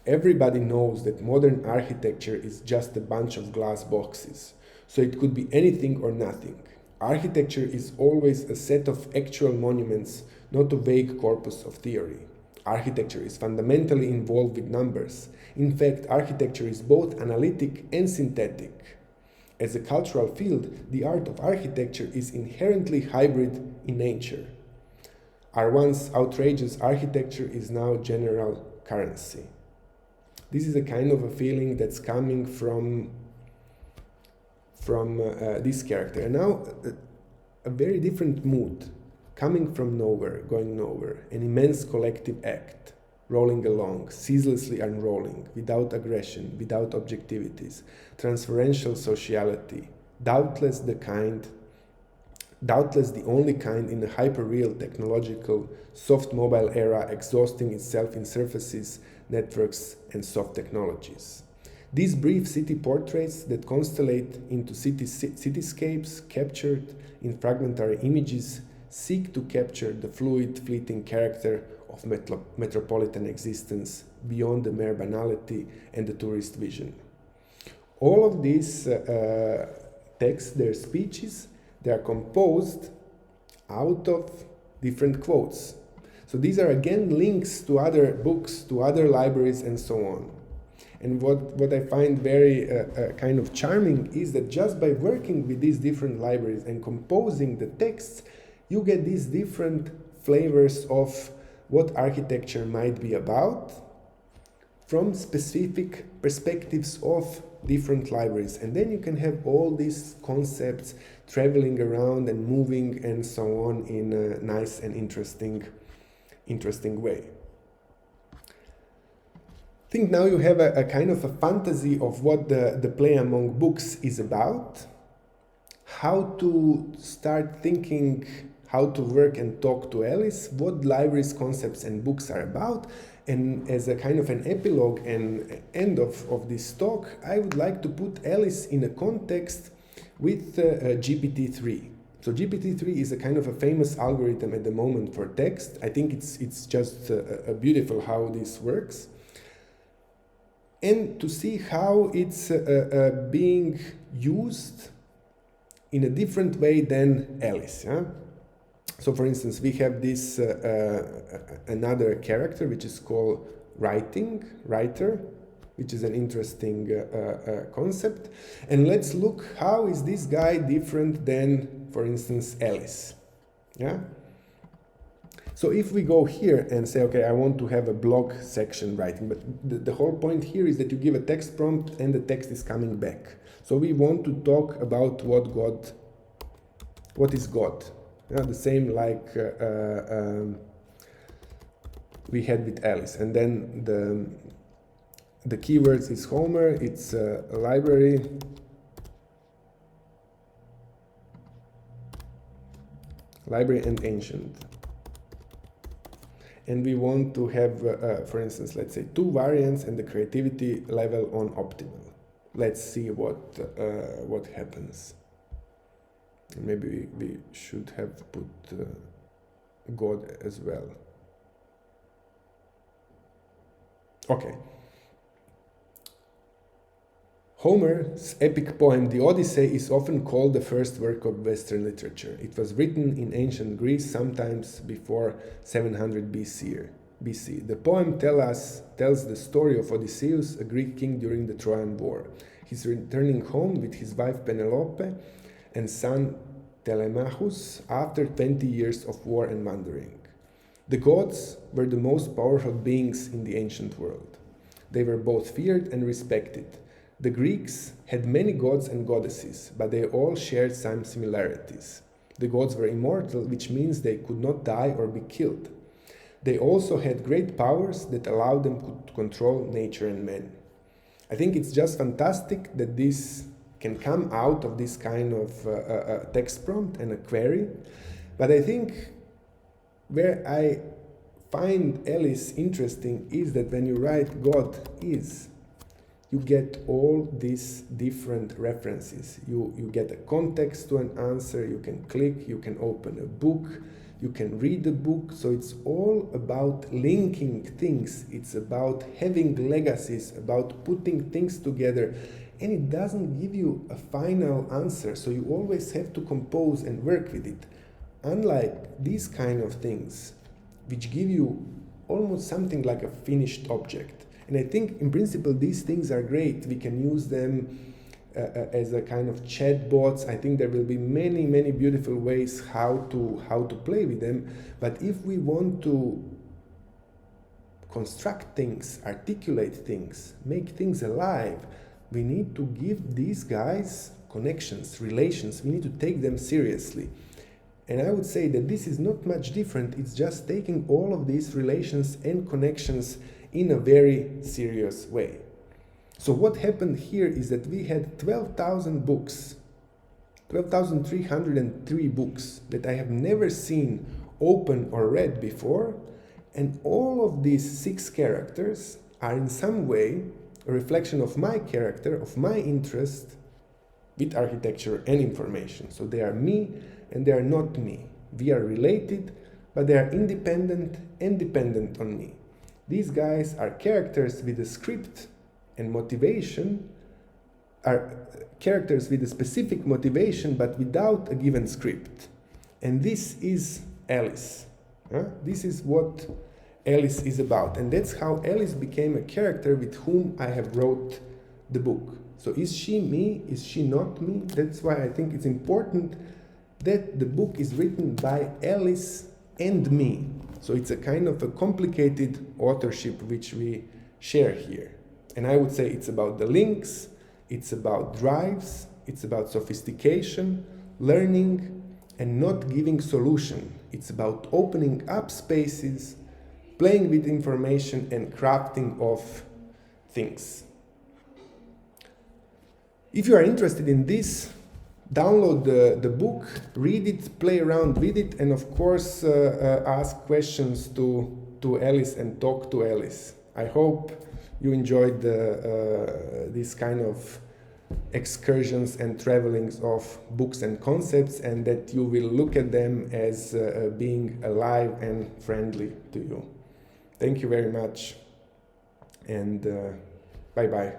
Everybody knows that modern architecture is just a bunch of glass boxes. So it could be anything or nothing. Architecture is always a set of actual monuments, not a vague corpus of theory. Architecture is fundamentally involved with numbers. In fact, architecture is both analytic and synthetic. As a cultural field, the art of architecture is inherently hybrid in nature. Our once outrageous architecture is now general currency. This is a kind of a feeling that's coming from this character. And now a very different mood, coming from nowhere, going nowhere, an immense collective act, rolling along, ceaselessly unrolling, without aggression, without objectivities, transferential sociality, doubtless the only kind in a hyper-real technological, soft mobile era, exhausting itself in surfaces, networks, and soft technologies. These brief city portraits that constellate into cityscapes captured in fragmentary images seek to capture the fluid, fleeting character of metropolitan existence beyond the mere banality and the tourist vision. All of these texts, their speeches, they are composed out of different quotes. So these are again links to other books, to other libraries, and so on. And what I find very kind of charming is that just by working with these different libraries and composing the texts, you get these different flavors of what architecture might be about from specific perspectives of different libraries. And then you can have all these concepts traveling around and moving and so on in a nice and interesting way. I think now you have a kind of a fantasy of what the play among books is about, how to start thinking, how to work and talk to Alice, what libraries, concepts, and books are about. And as a kind of an epilogue and end of this talk, I would like to put Alice in a context with GPT-3. So GPT-3 is a kind of a famous algorithm at the moment for text. I think it's just beautiful how this works. And to see how it's being used in a different way than Alice. Yeah? So for instance, we have this another character which is called writer, which is an interesting concept. And let's look how is this guy different than, for instance, Alice. Yeah? So if we go here and say, okay, I want to have a blog section writing, but the whole point here is that you give a text prompt and the text is coming back. So we want to talk about what is God. Yeah, the same like we had with Alice. And then the keywords is Homer, it's a library, library and ancient. And we want to have, for instance, let's say 2 variants and the creativity level on optimal. Let's see what happens. Maybe we should have put God as well. Okay. Homer's epic poem, The Odyssey, is often called the first work of Western literature. It was written in ancient Greece, sometimes before 700 BC. The poem tells the story of Odysseus, a Greek king during the Trojan War. He's returning home with his wife Penelope and son Telemachus after 20 years of war and wandering. The gods were the most powerful beings in the ancient world. They were both feared and respected. The Greeks had many gods and goddesses, but they all shared some similarities. The gods were immortal, which means they could not die or be killed. They also had great powers that allowed them to control nature and men. I think it's just fantastic that this can come out of this kind of text prompt and a query. But I think where I find Alice interesting is that when you write God is, you get all these different references. You get a context to an answer, you can click, you can open a book, you can read the book. So it's all about linking things. It's about having legacies, about putting things together. And it doesn't give you a final answer. So you always have to compose and work with it. Unlike these kind of things, which give you almost something like a finished object. And I think, in principle, these things are great. We can use them as a kind of chatbots. I think there will be many, many beautiful ways how to play with them. But if we want to construct things, articulate things, make things alive, we need to give these guys connections, relations. We need to take them seriously. And I would say that this is not much different. It's just taking all of these relations and connections in a very serious way. So what happened here is that we had 12,000 books, 12,303 books that I have never seen open or read before, and all of these 6 characters are in some way a reflection of my character, of my interest with architecture and information. So they are me and they are not me. We are related, but they are independent and dependent on me. These guys are characters with a script and motivation, are characters with a specific motivation but without a given script. And this is Alice. This is what Alice is about. And that's how Alice became a character with whom I have wrote the book. So is she me? Is she not me? That's why I think it's important that the book is written by Alice and me. So it's a kind of a complicated authorship which we share here. And I would say it's about the links, it's about drives, it's about sophistication, learning, and not giving solution. It's about opening up spaces, playing with information, and crafting of things. If you are interested in this, download the book, read it, play around with it, and of course ask questions to Alice and talk to Alice. I hope you enjoyed this kind of excursions and travelings of books and concepts, and that you will look at them as being alive and friendly to you. Thank you very much, and bye-bye.